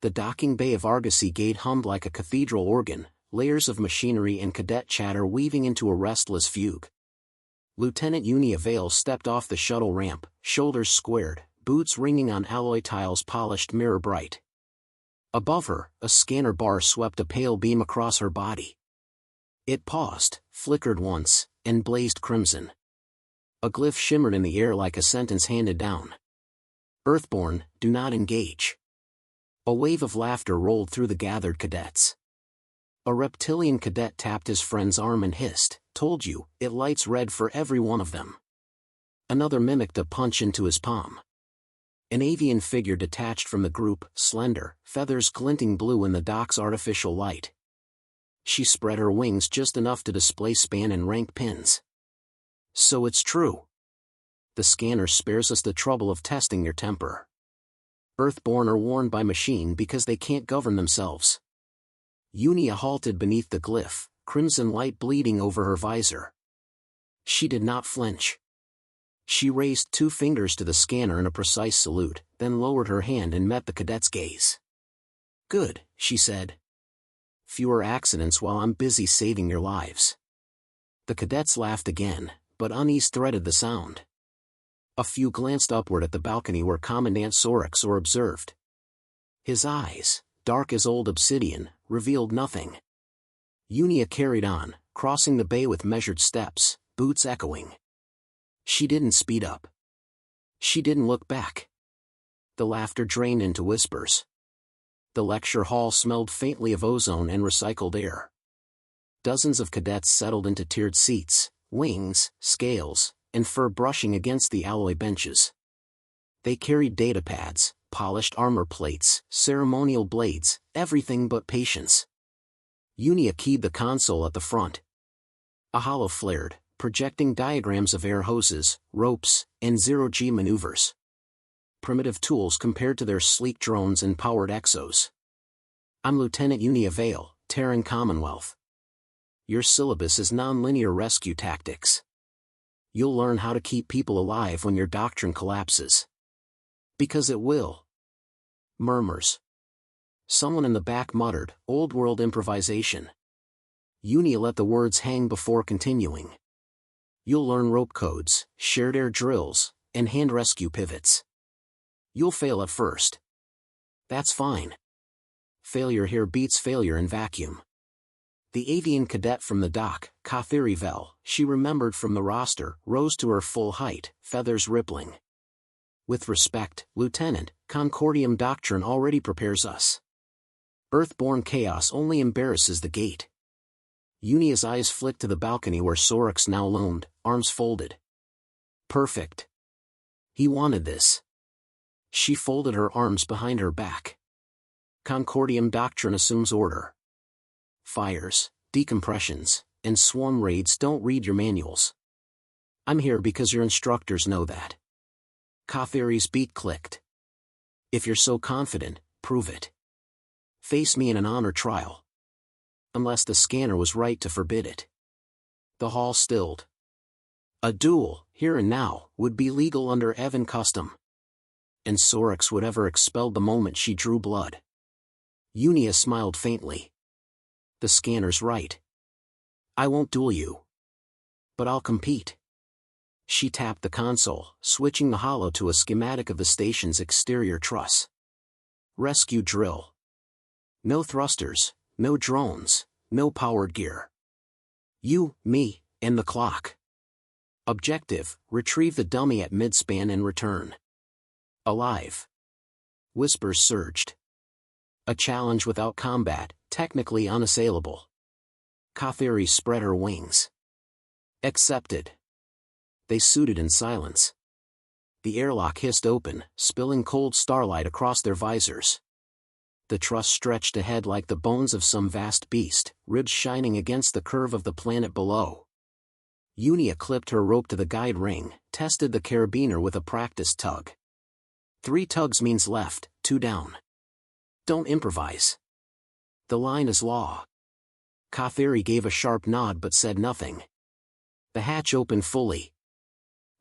The docking bay of Argosy Gate hummed like a cathedral organ, layers of machinery and cadet chatter weaving into a restless fugue. Lieutenant Junia Vale stepped off the shuttle ramp, shoulders squared, boots ringing on alloy tiles polished mirror bright. Above her, a scanner bar swept a pale beam across her body. It paused, flickered once, and blazed crimson. A glyph shimmered in the air like a sentence handed down. Earthborn, do not engage. A wave of laughter rolled through the gathered cadets. A reptilian cadet tapped his friend's arm and hissed, "Told you, it lights red for every one of them." Another mimicked a punch into his palm. An avian figure detached from the group, slender, feathers glinting blue in the dock's artificial light. She spread her wings just enough to display span and rank pins. "So it's true. The scanner spares us the trouble of testing your temper. Earthborn are warned by machine because they can't govern themselves." Junia halted beneath the glyph, crimson light bleeding over her visor. She did not flinch. She raised 2 fingers to the scanner in a precise salute, then lowered her hand and met the cadet's gaze. "Good," she said. "Fewer accidents while I'm busy saving your lives." The cadets laughed again, but unease threaded the sound. A few glanced upward at the balcony where Commandant Sorexor observed. His eyes, dark as old obsidian, revealed nothing. Junia carried on, crossing the bay with measured steps, boots echoing. She didn't speed up. She didn't look back. The laughter drained into whispers. The lecture hall smelled faintly of ozone and recycled air. Dozens of cadets settled into tiered seats, wings, scales, and fur brushing against the alloy benches. They carried datapads, polished armor plates, ceremonial blades, everything but patience. Junia keyed the console at the front. A hollow flared, projecting diagrams of air hoses, ropes, and zero-G maneuvers. Primitive tools compared to their sleek drones and powered exos. "I'm Lieutenant Junia Vale, Terran Commonwealth. Your syllabus is non-linear rescue tactics. You'll learn how to keep people alive when your doctrine collapses. Because it will." Murmurs. Someone in the back muttered, "Old world improvisation." Junia let the words hang before continuing. "You'll learn rope codes, shared air drills, and hand rescue pivots. You'll fail at first. That's fine. Failure here beats failure in vacuum." The avian cadet from the dock, Junia Vale, she remembered from the roster, rose to her full height, feathers rippling. "With respect, Lieutenant, Concordium doctrine already prepares us. Earthborn chaos only embarrasses the gate." Junia's eyes flicked to the balcony where Sorex now loamed, arms folded. Perfect. He wanted this. She folded her arms behind her back. Concordium doctrine assumes order. Fires, decompressions, and swarm raids don't read your manuals. I'm here because your instructors know that. Katheri's beat clicked. If you're so confident, prove it. Face me in an honor trial. Unless the scanner was right to forbid it. The hall stilled. A duel, here and now, would be legal under Evan custom. And Sorex would ever expelled the moment she drew blood. Junia smiled faintly. The scanner's right. I won't duel you. But I'll compete. She tapped the console, switching the holo to a schematic of the station's exterior truss. Rescue drill. No thrusters, no drones, no powered gear. You, me, and the clock. Objective, retrieve the dummy at midspan and return. Alive. Whispers surged. A challenge without combat, technically unassailable. Katheri spread her wings. Accepted. They suited in silence. The airlock hissed open, spilling cold starlight across their visors. The truss stretched ahead like the bones of some vast beast, ribs shining against the curve of the planet below. Junia clipped her rope to the guide ring, tested the carabiner with a practiced tug. 3 tugs means left, 2 down. Don't improvise. The line is law. Katheri gave a sharp nod but said nothing. The hatch opened fully.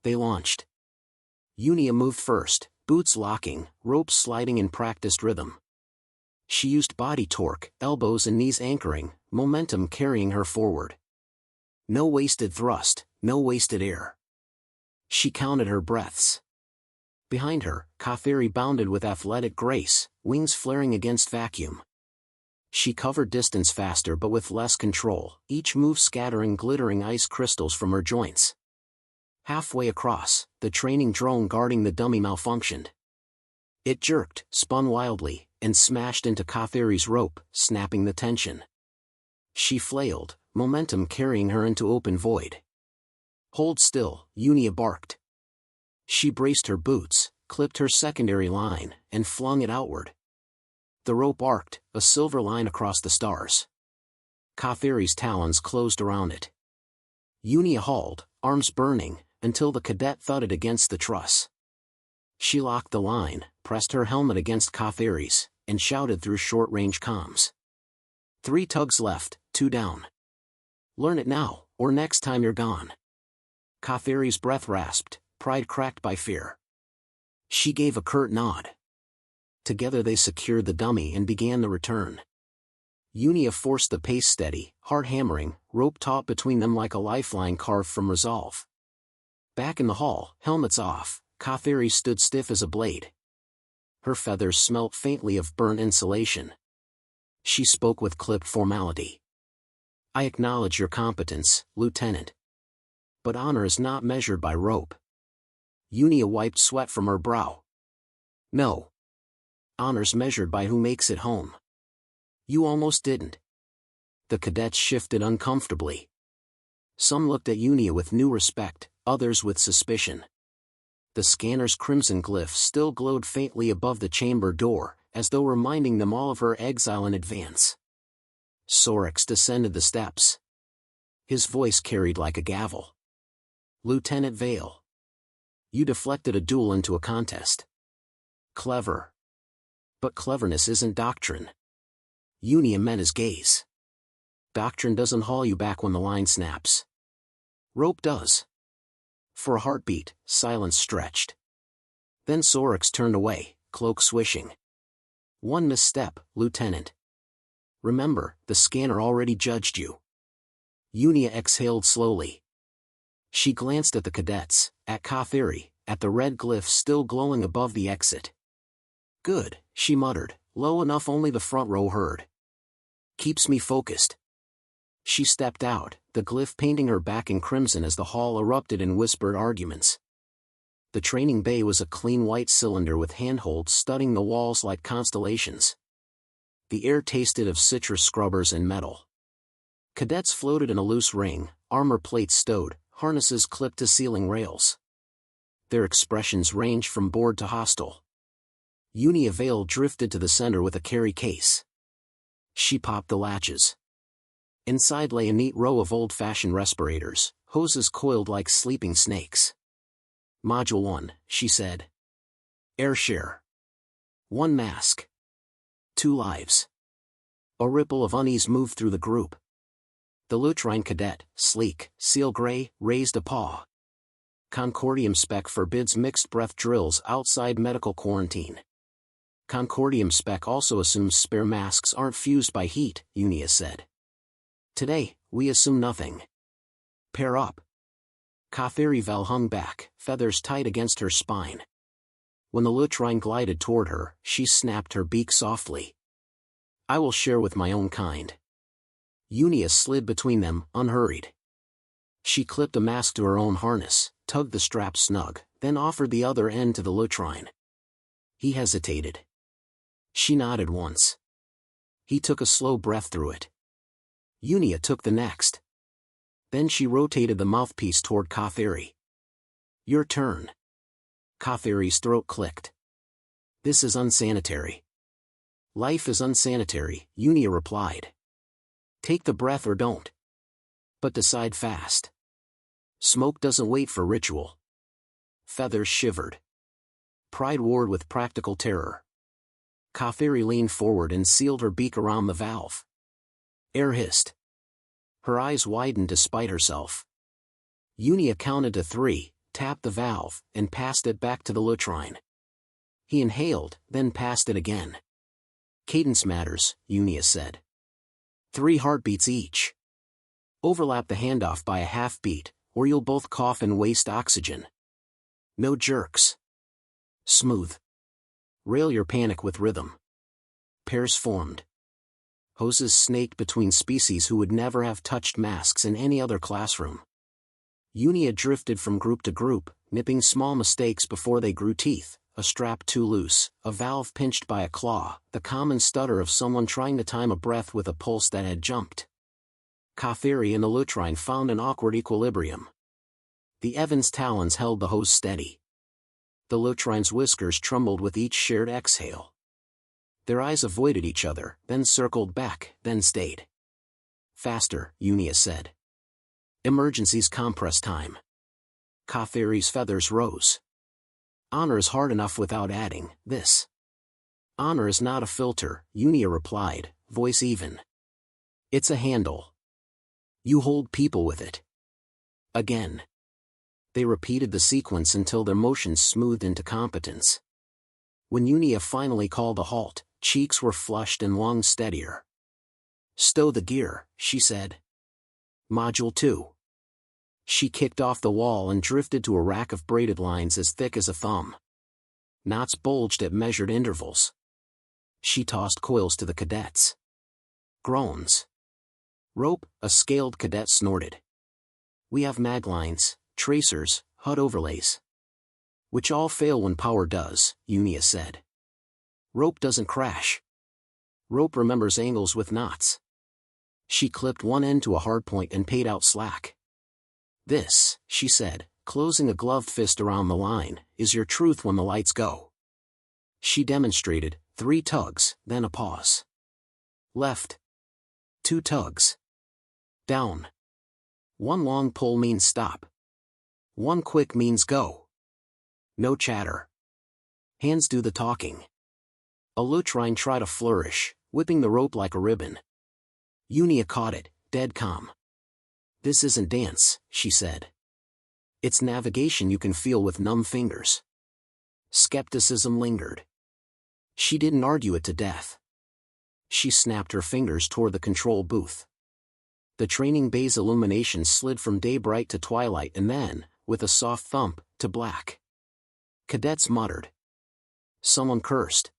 They launched. Junia moved first, boots locking, ropes sliding in practiced rhythm. She used body torque, elbows and knees anchoring, momentum carrying her forward. No wasted thrust, no wasted air. She counted her breaths. Behind her, Catheri bounded with athletic grace, wings flaring against vacuum. She covered distance faster but with less control, each move scattering glittering ice crystals from her joints. Halfway across, the training drone guarding the dummy malfunctioned. It jerked, spun wildly, and smashed into Catheri's rope, snapping the tension. She flailed, momentum carrying her into open void. "Hold still," Junia barked. She braced her boots, clipped her secondary line, and flung it outward. The rope arced, a silver line across the stars. Catheri's talons closed around it. Junia hauled, arms burning, until the cadet thudded against the truss. She locked the line, pressed her helmet against Catheri's, and shouted through short-range comms. 3 tugs left, 2 down. Learn it now, or next time you're gone. Catheri's breath rasped, pride cracked by fear. She gave a curt nod. Together they secured the dummy and began the return. Junia forced the pace steady, heart hammering, rope taut between them like a lifeline carved from resolve. Back in the hall, helmets off, Catheri stood stiff as a blade. Her feathers smelt faintly of burnt insulation. She spoke with clipped formality. "I acknowledge your competence, Lieutenant. But honor is not measured by rope." Junia wiped sweat from her brow. "No. Honor's measured by who makes it home. You almost didn't." The cadets shifted uncomfortably. Some looked at Junia with new respect, others with suspicion. The scanner's crimson glyph still glowed faintly above the chamber door, as though reminding them all of her exile in advance. Sorex descended the steps. His voice carried like a gavel. "Lieutenant Vale. You deflected a duel into a contest. Clever. But cleverness isn't doctrine." Junia met his gaze. "Doctrine doesn't haul you back when the line snaps. Rope does." For a heartbeat, silence stretched. Then Sorex turned away, cloak swishing. "One misstep, Lieutenant. Remember, the scanner already judged you." Junia exhaled slowly. She glanced at the cadets, at Catheri, at the red glyph still glowing above the exit. "Good," she muttered, low enough only the front row heard. "Keeps me focused." She stepped out, the glyph painting her back in crimson as the hall erupted in whispered arguments. The training bay was a clean white cylinder with handholds studding the walls like constellations. The air tasted of citrus scrubbers and metal. Cadets floated in a loose ring, armor plates stowed, harnesses clipped to ceiling rails. Their expressions ranged from bored to hostile. Junia Vale drifted to the center with a carry case. She popped the latches. Inside lay a neat row of old-fashioned respirators, hoses coiled like sleeping snakes. "Module 1, she said. "Air share. 1 mask. 2 lives." A ripple of unease moved through the group. The Lutrine cadet, sleek, seal gray, raised a paw. "Concordium spec forbids mixed-breath drills outside medical quarantine." "Concordium spec also assumes spare masks aren't fused by heat," Junia said. "Today, we assume nothing. Pair up." Catheri Vale hung back, feathers tight against her spine. When the Lutrine glided toward her, she snapped her beak softly. "I will share with my own kind." Junia slid between them, unhurried. She clipped a mask to her own harness, tugged the strap snug, then offered the other end to the Lutrine. He hesitated. She nodded once. He took a slow breath through it. Junia took the next. Then she rotated the mouthpiece toward Catheri. "Your turn." Catheri's throat clicked. "This is unsanitary." "Life is unsanitary," Junia replied. "Take the breath or don't. But decide fast. Smoke doesn't wait for ritual." Feathers shivered. Pride warred with practical terror. Catheri leaned forward and sealed her beak around the valve. Air hissed. Her eyes widened despite herself. Junia counted to 3, tapped the valve, and passed it back to the Lutrine. He inhaled, then passed it again. Cadence matters, Junia said. 3 heartbeats each. Overlap the handoff by a half beat, or you'll both cough and waste oxygen. No jerks. Smooth. Rail your panic with rhythm. Pairs formed. Hoses snaked between species who would never have touched masks in any other classroom. Junia drifted from group to group, nipping small mistakes before they grew teeth, a strap too loose, a valve pinched by a claw, the common stutter of someone trying to time a breath with a pulse that had jumped. Catheri and the lutrine found an awkward equilibrium. The Evans' talons held the hose steady. The lutrine's whiskers trembled with each shared exhale. Their eyes avoided each other, then circled back, then stayed. Faster, Junia said. Emergency's compress time. Catheri's feathers rose. Honor is hard enough without adding this. Honor is not a filter, Junia replied, voice even. It's a handle. You hold people with it. Again. They repeated the sequence until their motions smoothed into competence. When Junia finally called a halt, cheeks were flushed and lungs steadier. Stow the gear, she said. Module 2. She kicked off the wall and drifted to a rack of braided lines as thick as a thumb. Knots bulged at measured intervals. She tossed coils to the cadets. Groans. Rope, a scaled cadet snorted. We have maglines, tracers, HUD overlays. Which all fail when power does, Junia said. Rope doesn't crash. Rope remembers angles with knots. She clipped one end to a hardpoint and paid out slack. This, she said, closing a gloved fist around the line, is your truth when the lights go. She demonstrated, 3 tugs, then a pause. Left. 2 tugs. Down. 1 long pull means stop. 1 quick means go. No chatter. Hands do the talking. A lutrine tried a flourish, whipping the rope like a ribbon. Junia caught it, dead calm. This isn't dance, she said. It's navigation you can feel with numb fingers. Skepticism lingered. She didn't argue it to death. She snapped her fingers toward the control booth. The training bay's illumination slid from day-bright to twilight and then, with a soft thump, to black. Cadets muttered. Someone cursed.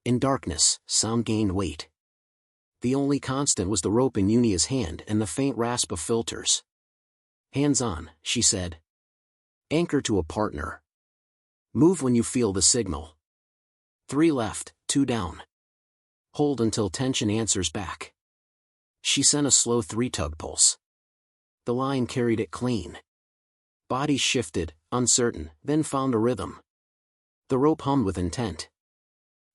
In darkness, sound gained weight. The only constant was the rope in Junia's hand and the faint rasp of filters. Hands on, she said. Anchor to a partner. Move when you feel the signal. 3 left, 2 down. Hold until tension answers back. She sent a slow 3-tug pulse. The line carried it clean. Bodies shifted, uncertain, then found a rhythm. The rope hummed with intent.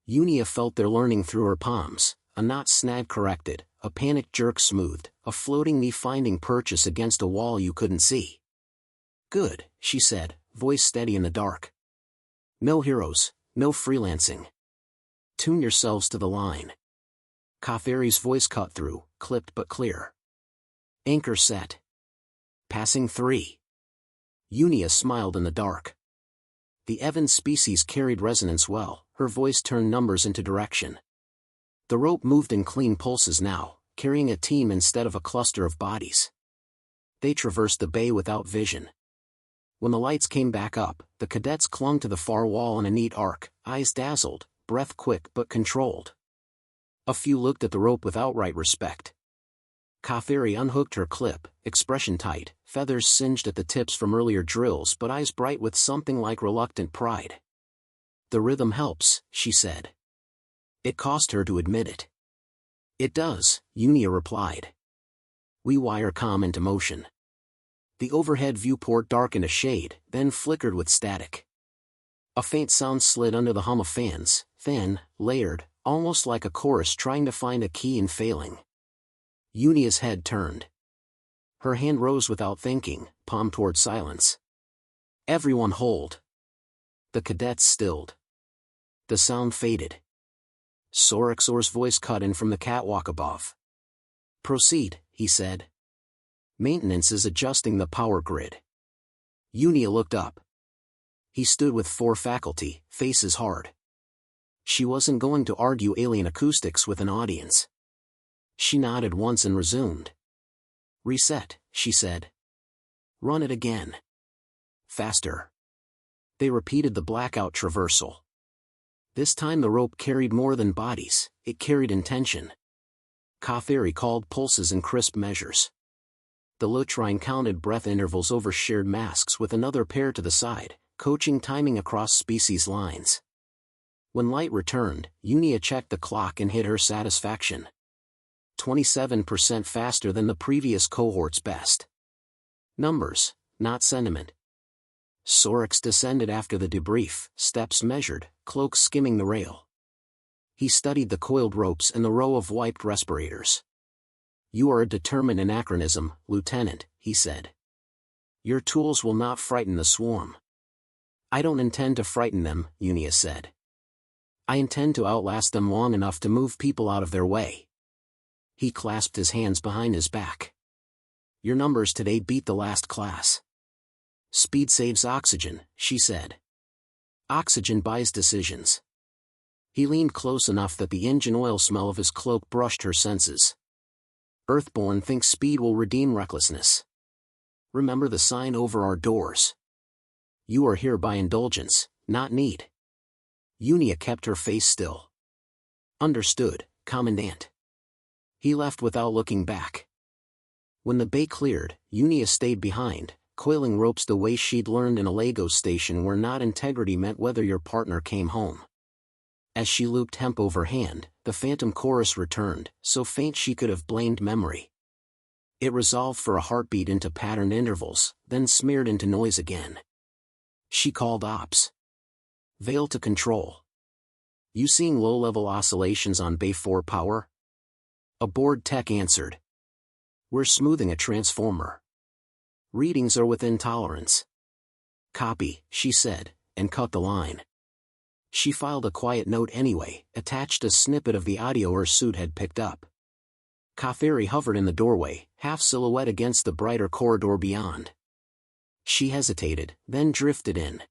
Junia felt their learning through her palms, a knot snag corrected, a panicked jerk smoothed, a floating knee finding purchase against a wall you couldn't see. Good, she said, voice steady in the dark. No heroes, no freelancing. Tune yourselves to the line. Catheri's voice cut through, clipped but clear. Anchor set. Passing 3. Junia smiled in the dark. The Evans species carried resonance well, her voice turned numbers into direction. The rope moved in clean pulses now, carrying a team instead of a cluster of bodies. They traversed the bay without vision. When the lights came back up, the cadets clung to the far wall in a neat arc, eyes dazzled, breath quick but controlled. A few looked at the rope with outright respect. Catheri unhooked her clip, expression tight, feathers singed at the tips from earlier drills but eyes bright with something like reluctant pride. The rhythm helps, she said. It cost her to admit it. It does, Junia replied. We wire comm into motion. The overhead viewport darkened a shade, then flickered with static. A faint sound slid under the hum of fans, thin, layered, almost like a chorus trying to find a key and failing. Junia's head turned. Her hand rose without thinking, palm toward silence. Everyone hold. The cadets stilled. The sound faded. Sorexor's voice cut in from the catwalk above. Proceed, he said. Maintenance is adjusting the power grid. Junia looked up. He stood with 4 faculty, faces hard. She wasn't going to argue alien acoustics with an audience. She nodded once and resumed. "Reset," she said. "Run it again. Faster." They repeated the blackout traversal. This time the rope carried more than bodies, it carried intention. Cantor called pulses in crisp measures. The lutrine counted breath intervals over shared masks with another pair to the side, coaching timing across species lines. When light returned, Junia checked the clock and hit her satisfaction. 27% faster than the previous cohort's best. Numbers, not sentiment. Sorix descended after the debrief, steps measured, cloaks skimming the rail. He studied the coiled ropes and the row of wiped respirators. "You are a determined anachronism, Lieutenant," he said. "Your tools will not frighten the swarm." "I don't intend to frighten them," Junia said. "I intend to outlast them long enough to move people out of their way." He clasped his hands behind his back. "Your numbers today beat the last class." "Speed saves oxygen," she said. "Oxygen buys decisions." He leaned close enough that the engine oil smell of his cloak brushed her senses. "Earthborn thinks speed will redeem recklessness. Remember the sign over our doors. You are here by indulgence, not need." Junia kept her face still. "Understood, Commandant." He left without looking back. When the bay cleared, Junia stayed behind, coiling ropes the way she'd learned in a Lagos station where not integrity meant whether your partner came home. As she looped hemp overhand, the phantom chorus returned, so faint she could have blamed memory. It resolved for a heartbeat into patterned intervals, then smeared into noise again. She called ops. "Vale to control. You seeing low-level oscillations on Bay 4 power?" A bored tech answered. "We're smoothing a transformer. Readings are within tolerance." "Copy," she said, and cut the line. She filed a quiet note anyway, attached a snippet of the audio her suit had picked up. Cantor hovered in the doorway, half silhouette against the brighter corridor beyond. She hesitated, then drifted in.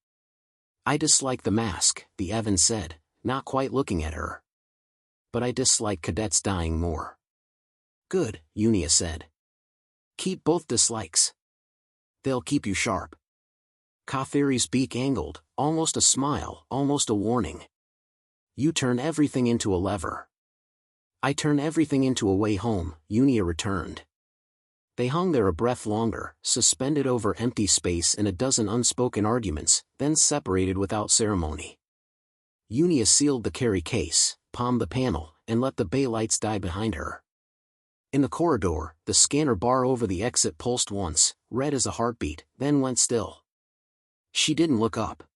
"I dislike the mask," the Evan said, not quite looking at her. "But I dislike cadets dying more." "Good," Junia said. "Keep both dislikes. They'll keep you sharp." Cantor's beak angled, almost a smile, almost a warning. "You turn everything into a lever." "I turn everything into a way home," Junia returned. They hung there a breath longer, suspended over empty space in a dozen unspoken arguments, then separated without ceremony. Junia sealed the carry case, palmed the panel, and let the bay lights die behind her. In the corridor, the scanner bar over the exit pulsed once, red as a heartbeat, then went still. She didn't look up.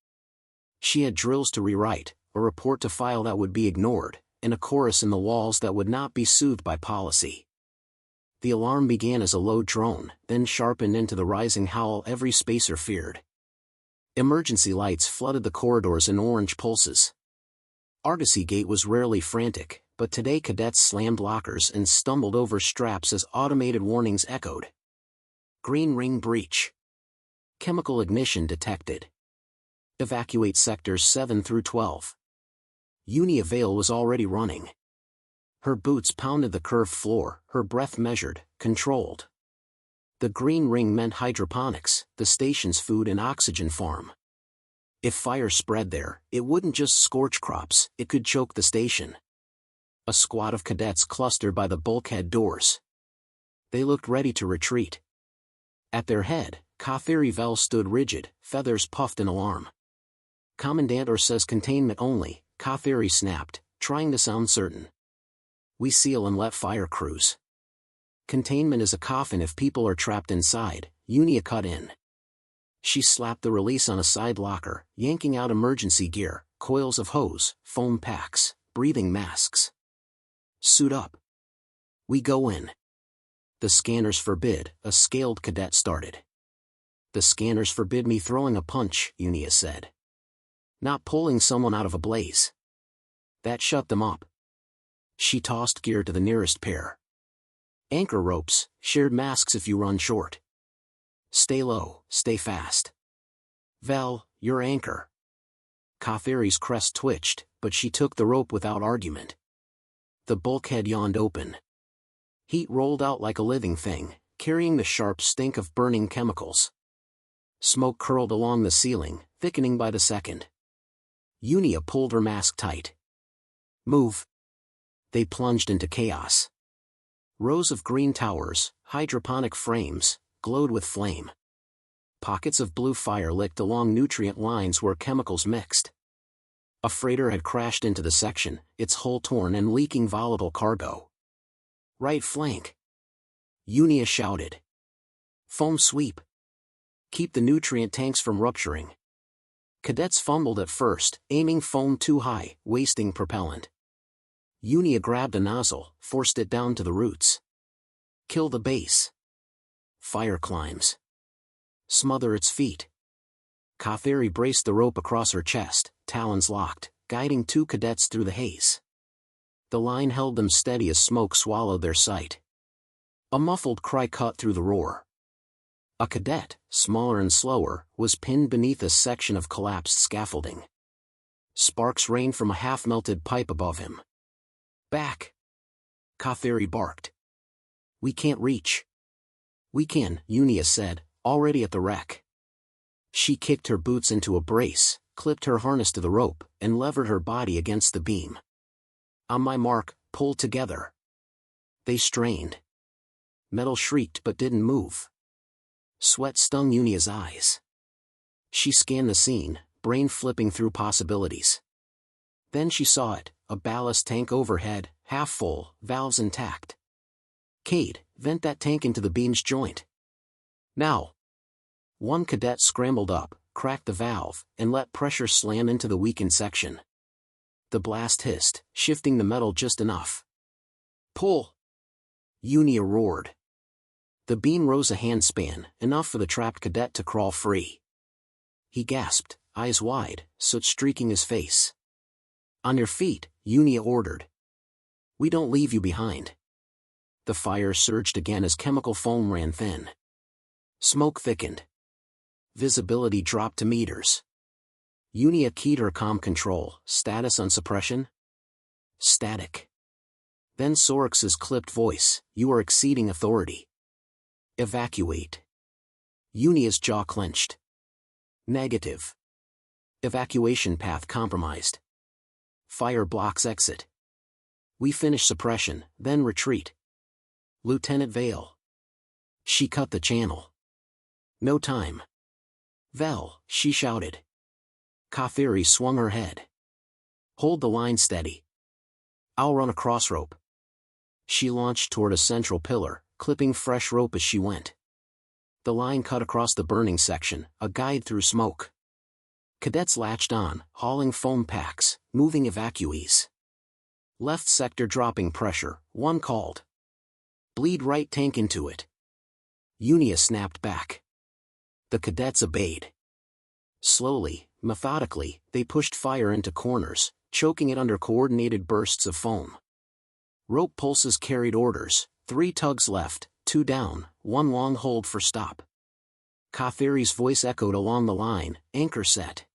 She had drills to rewrite, a report to file that would be ignored, and a chorus in the walls that would not be soothed by policy. The alarm began as a low drone, then sharpened into the rising howl every spacer feared. Emergency lights flooded the corridors in orange pulses. Argosy Gate was rarely frantic, but today cadets slammed lockers and stumbled over straps as automated warnings echoed. "Green ring breach. Chemical ignition detected. Evacuate sectors 7 through 12. Junia Vale was already running. Her boots pounded the curved floor, her breath measured, controlled. The green ring meant hydroponics, the station's food and oxygen farm. If fire spread there, it wouldn't just scorch crops, it could choke the station. A squad of cadets clustered by the bulkhead doors. They looked ready to retreat. At their head, HFY Vale stood rigid, feathers puffed in alarm. "Commandant or says containment only," Cantor snapped, trying to sound certain. "We seal and let fire cruise. Containment is a coffin if people are trapped inside," Junia cut in. She slapped the release on a side locker, yanking out emergency gear, coils of hose, foam packs, breathing masks. "Suit up. We go in." "The scanners forbid," a scaled cadet started. "The scanners forbid me throwing a punch," Junia said. "Not pulling someone out of a blaze. That shut them up." She tossed gear to the nearest pair. "Anchor ropes, shared masks if you run short. Stay low, stay fast. Val, your anchor." Katheri's crest twitched, but she took the rope without argument. The bulkhead yawned open. Heat rolled out like a living thing, carrying the sharp stink of burning chemicals. Smoke curled along the ceiling, thickening by the second. Junia pulled her mask tight. Move. They plunged into chaos. Rows of green towers, hydroponic frames, glowed with flame. Pockets of blue fire licked along nutrient lines where chemicals mixed. A freighter had crashed into the section, its hull torn and leaking volatile cargo. Right flank. Junia shouted. Foam sweep. Keep the nutrient tanks from rupturing. Cadets fumbled at first, aiming foam too high, wasting propellant. Junia grabbed a nozzle, forced it down to the roots. Kill the base. Fire climbs. Smother its feet. Katheri braced the rope across her chest, talons locked, guiding 2 cadets through the haze. The line held them steady as smoke swallowed their sight. A muffled cry cut through the roar. A cadet, smaller and slower, was pinned beneath a section of collapsed scaffolding. Sparks rained from a half-melted pipe above him. Back! Katheri barked. We can't reach. We can, Junia said, already at the wreck. She kicked her boots into a brace, clipped her harness to the rope, and levered her body against the beam. On my mark, pull together. They strained. Metal shrieked but didn't move. Sweat stung Junia's eyes. She scanned the scene, brain flipping through possibilities. Then she saw it, a ballast tank overhead, half full, valves intact. Cade, vent that tank into the beam's joint. Now. One cadet scrambled up, cracked the valve, and let pressure slam into the weakened section. The blast hissed, shifting the metal just enough. Pull! Junia roared. The beam rose a handspan, enough for the trapped cadet to crawl free. He gasped, eyes wide, soot streaking his face. On your feet, Junia ordered. We don't leave you behind. The fire surged again as chemical foam ran thin. Smoke thickened. Visibility dropped to meters. Junia keyed her comm control, status on suppression? Static. Then Sorix's clipped voice, you are exceeding authority. Evacuate. Junia's jaw clenched. Negative. Evacuation path compromised. Fire blocks exit. We finish suppression, then retreat. Lieutenant Vale. She cut the channel. No time. Vale, she shouted. Katheri swung her head. Hold the line steady. I'll run a crossrope. She launched toward a central pillar, clipping fresh rope as she went. The line cut across the burning section, a guide through smoke. Cadets latched on, hauling foam packs, moving evacuees. Left sector dropping pressure, one called. Bleed right tank into it. Junia snapped back. The cadets obeyed. Slowly, methodically, they pushed fire into corners, choking it under coordinated bursts of foam. Rope pulses carried orders, 3 tugs left, 2 down, 1 long hold for stop. Katheri's voice echoed along the line, anchor set.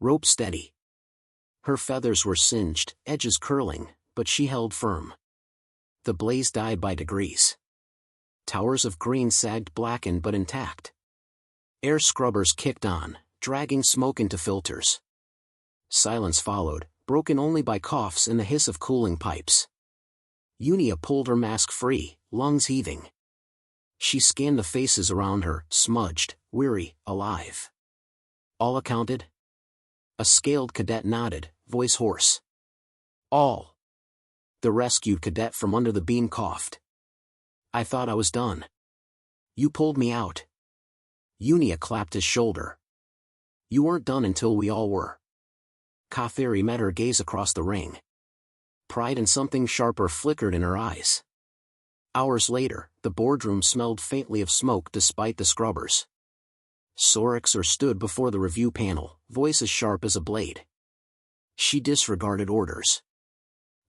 Rope steady. Her feathers were singed, edges curling, but she held firm. The blaze died by degrees. Towers of green sagged blackened but intact. Air scrubbers kicked on, dragging smoke into filters. Silence followed, broken only by coughs and the hiss of cooling pipes. Junia pulled her mask free, lungs heaving. She scanned the faces around her, smudged, weary, alive. All accounted? A scaled cadet nodded, voice hoarse. All. The rescued cadet from under the beam coughed. I thought I was done. You pulled me out. Junia clapped his shoulder. You weren't done until we all were. Katheri met her gaze across the ring. Pride and something sharper flickered in her eyes. Hours later, the boardroom smelled faintly of smoke despite the scrubbers. Sorixer stood before the review panel, voice as sharp as a blade. She disregarded orders.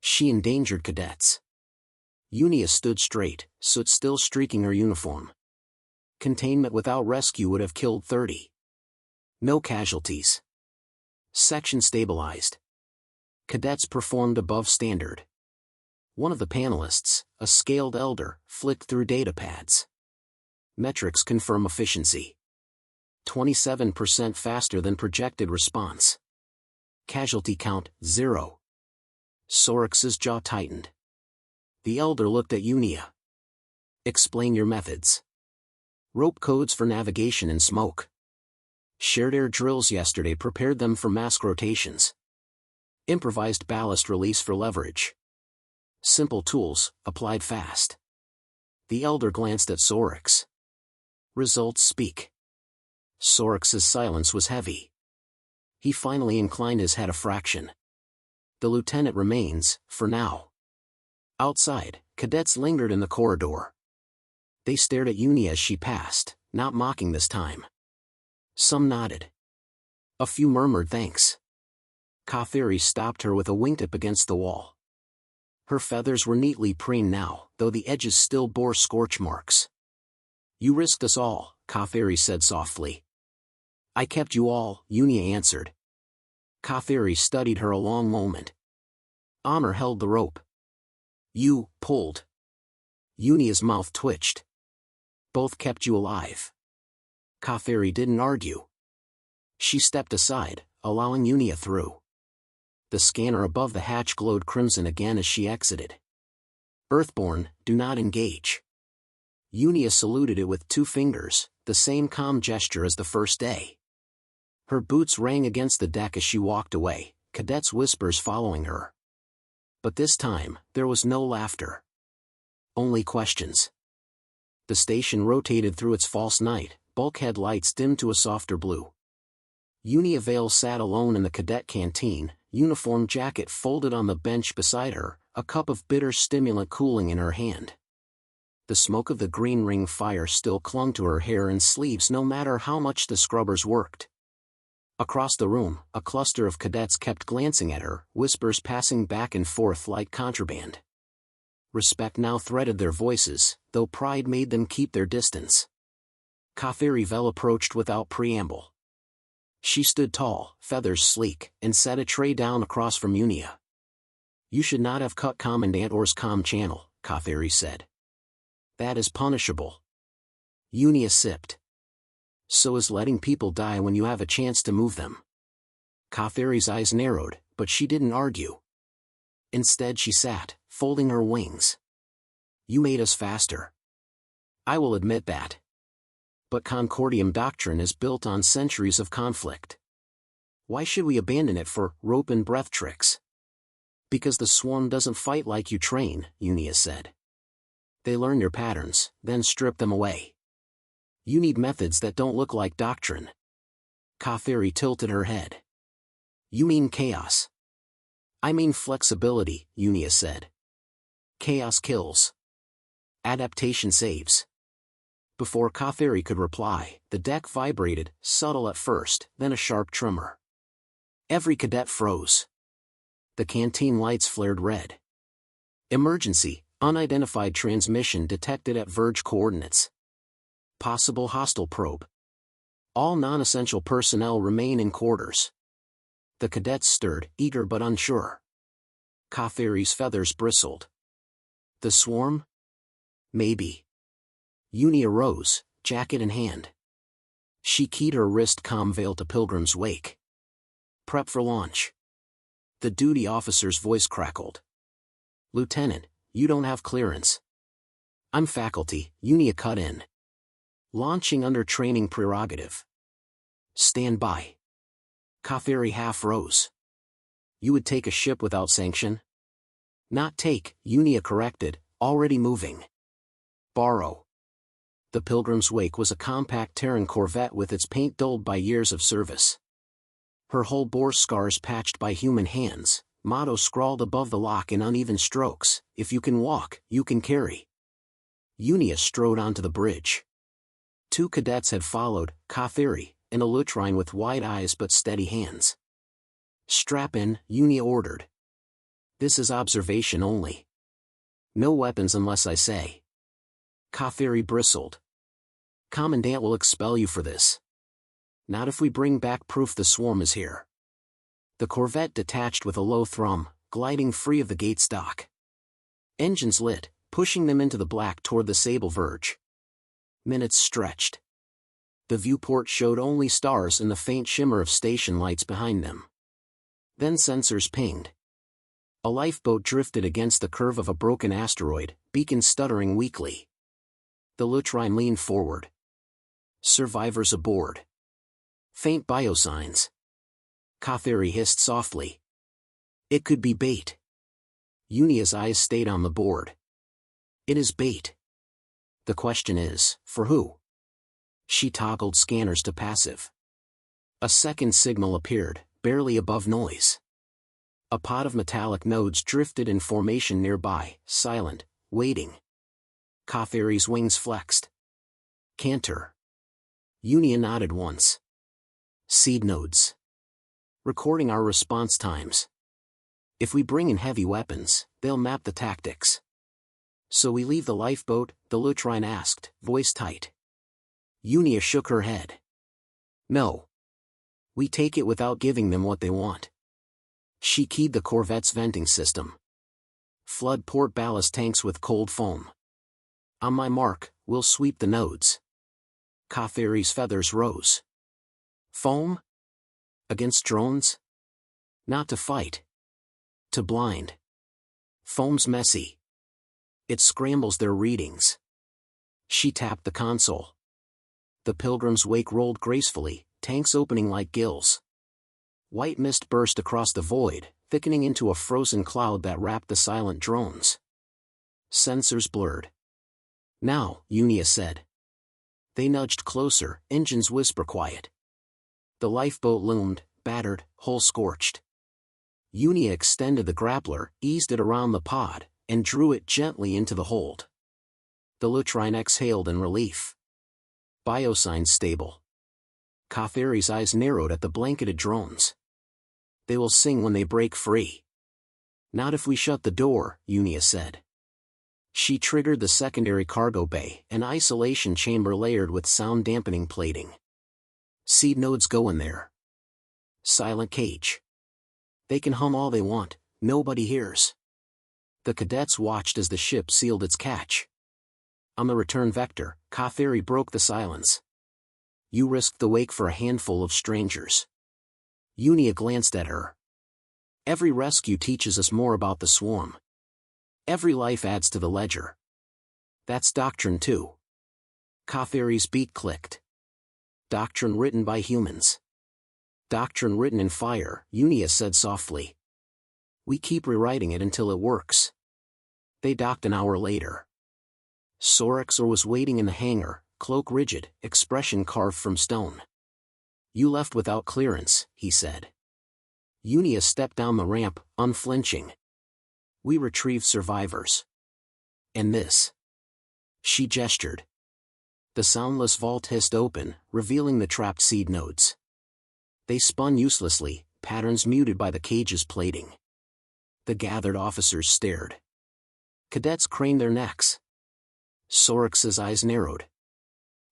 She endangered cadets. Junia stood straight, soot still streaking her uniform. Containment without rescue would have killed 30. No casualties. Section stabilized. Cadets performed above standard. One of the panelists, a scaled elder, flicked through datapads. Metrics confirm efficiency. 27% faster than projected response. Casualty count, 0. Sorix's jaw tightened. The elder looked at Junia. Explain your methods. Rope codes for navigation in smoke. Shared air drills yesterday prepared them for mask rotations. Improvised ballast release for leverage. Simple tools, applied fast. The elder glanced at Sorix. Results speak. Sorix's silence was heavy. He finally inclined his head a fraction. The lieutenant remains, for now. Outside, cadets lingered in the corridor. They stared at Junia as she passed, not mocking this time. Some nodded. A few murmured thanks. Catheri stopped her with a wingtip against the wall. Her feathers were neatly preened now, though the edges still bore scorch marks. You risked us all, Catheri said softly. I kept you all, Junia answered. Catheri studied her a long moment. Honor held the rope. You pulled. Junia's mouth twitched. Both kept you alive. Catheri didn't argue. She stepped aside, allowing Junia through. The scanner above the hatch glowed crimson again as she exited. Earthborn, do not engage. Junia saluted it with 2 fingers, the same calm gesture as the first day. Her boots rang against the deck as she walked away, cadets' whispers following her. But this time, there was no laughter. Only questions. The station rotated through its false night, bulkhead lights dimmed to a softer blue. Junia Vale sat alone in the cadet canteen, uniform jacket folded on the bench beside her, a cup of bitter stimulant cooling in her hand. The smoke of the green ring fire still clung to her hair and sleeves no matter how much the scrubbers worked. Across the room, a cluster of cadets kept glancing at her, whispers passing back and forth like contraband. Respect now threaded their voices, though pride made them keep their distance. Catheri Vale approached without preamble. She stood tall, feathers sleek, and set a tray down across from Junia. You should not have cut Commandant Orr's comm channel, Catheri said. That is punishable. Junia sipped. So is letting people die when you have a chance to move them. Catheri's eyes narrowed, but she didn't argue. Instead she sat, folding her wings. You made us faster. I will admit that. But Concordium doctrine is built on centuries of conflict. Why should we abandon it for rope and breath tricks? Because the swarm doesn't fight like you train, Junia said. They learn your patterns, then strip them away. You need methods that don't look like doctrine. Catheri tilted her head. You mean chaos. I mean flexibility, Junia said. Chaos kills. Adaptation saves. Before Catheri could reply, the deck vibrated, subtle at first, then a sharp tremor. Every cadet froze. The canteen lights flared red. Emergency, unidentified transmission detected at Verge coordinates. Possible hostile probe. All non-essential personnel remain in quarters. The cadets stirred, eager but unsure. Catheri's feathers bristled. The swarm? Maybe. Junia rose, jacket in hand. She keyed her wrist comm veil to Pilgrim's Wake. Prep for launch. The duty officer's voice crackled. Lieutenant, you don't have clearance. I'm faculty, Junia cut in. Launching under training prerogative. Stand by. Catheri half rose. You would take a ship without sanction? Not take, Junia corrected, already moving. Borrow. The Pilgrim's Wake was a compact Terran corvette with its paint dulled by years of service. Her hull bore scars patched by human hands, motto scrawled above the lock in uneven strokes, if you can walk, you can carry. Junia strode onto the bridge. 2 cadets had followed, Catheri, and a lutrine with wide eyes but steady hands. Strap in, Junia ordered. This is observation only. No weapons unless I say. Catheri bristled. Commandant will expel you for this. Not if we bring back proof the swarm is here. The Corvette detached with a low thrum, gliding free of the gate's dock. Engines lit, pushing them into the black toward the sable Verge. Minutes stretched. The viewport showed only stars and the faint shimmer of station lights behind them. Then sensors pinged. A lifeboat drifted against the curve of a broken asteroid, beacon stuttering weakly. The Lutrine leaned forward. Survivors aboard. Faint biosigns. Catheri hissed softly. It could be bait. Unia's eyes stayed on the board. It is bait. The question is, for who? She toggled scanners to passive. A second signal appeared, barely above noise. A pod of metallic nodes drifted in formation nearby, silent, waiting. Catheri's wings flexed. Cantor. Junia nodded once. Seed nodes. Recording our response times. If we bring in heavy weapons, they'll map the tactics. So we leave the lifeboat? The Lutrine asked, voice tight. Junia shook her head. No. We take it without giving them what they want. She keyed the Corvette's venting system. Flood port ballast tanks with cold foam. On my mark, we'll sweep the nodes. Catheri's feathers rose. Foam? Against drones? Not to fight. To blind. Foam's messy. It scrambles their readings. She tapped the console. The Pilgrim's wake rolled gracefully, tanks opening like gills. White mist burst across the void, thickening into a frozen cloud that wrapped the silent drones. Sensors blurred. Now, Junia said. They nudged closer, engines whisper quiet. The lifeboat loomed, battered, hull scorched. Junia extended the grappler, eased it around the pod, and drew it gently into the hold. The Lutrine exhaled in relief. Biosigns stable. Catheri's eyes narrowed at the blanketed drones. They will sing when they break free. Not if we shut the door, Junia said. She triggered the secondary cargo bay, an isolation chamber layered with sound-dampening plating. Seed nodes go in there. Silent cage. They can hum all they want, nobody hears. The cadets watched as the ship sealed its catch. On the return vector, Catheri broke the silence. You risked the wake for a handful of strangers. Junia glanced at her. Every rescue teaches us more about the swarm. Every life adds to the ledger. That's doctrine too. Catheri's beak clicked. Doctrine written by humans. Doctrine written in fire, Junia said softly. We keep rewriting it until it works. They docked an hour later. Sorexor was waiting in the hangar, cloak rigid, expression carved from stone. You left without clearance, he said. Junia stepped down the ramp, unflinching. We retrieved survivors. And this. She gestured. The soundless vault hissed open, revealing the trapped seed nodes. They spun uselessly, patterns muted by the cage's plating. The gathered officers stared. Cadets craned their necks. Sorex's eyes narrowed.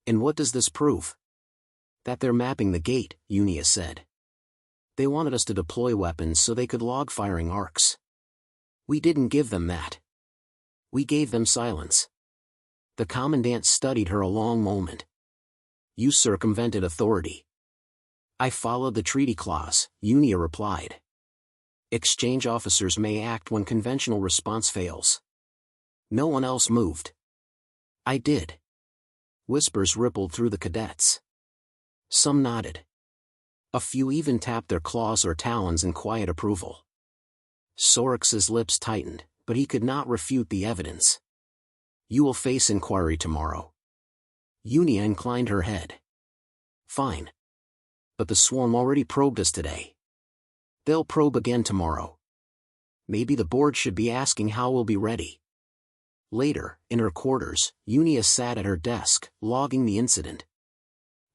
And what does this prove? That they're mapping the gate, Junia said. They wanted us to deploy weapons so they could log firing arcs. We didn't give them that. We gave them silence. The commandant studied her a long moment. You circumvented authority. I followed the treaty clause, Junia replied. Exchange officers may act when conventional response fails. No one else moved. I did. Whispers rippled through the cadets. Some nodded. A few even tapped their claws or talons in quiet approval. Sorex's lips tightened, but he could not refute the evidence. You will face inquiry tomorrow. Junia inclined her head. Fine. But the swarm already probed us today. They'll probe again tomorrow. Maybe the board should be asking how we'll be ready. Later, in her quarters, Junia sat at her desk, logging the incident.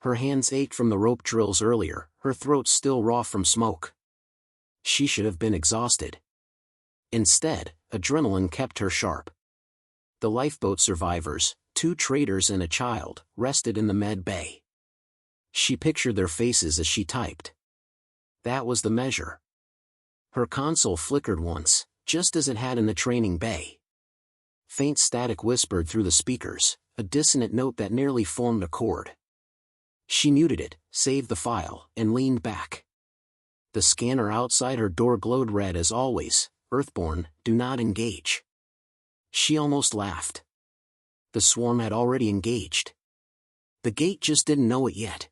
Her hands ached from the rope drills earlier, her throat still raw from smoke. She should have been exhausted. Instead, adrenaline kept her sharp. The lifeboat survivors, 2 traders and a child, rested in the med bay. She pictured their faces as she typed. That was the measure. Her console flickered once, just as it had in the training bay. Faint static whispered through the speakers, a dissonant note that nearly formed a chord. She muted it, saved the file, and leaned back. The scanner outside her door glowed red as always. Earthborn, do not engage. She almost laughed. The swarm had already engaged. The gate just didn't know it yet.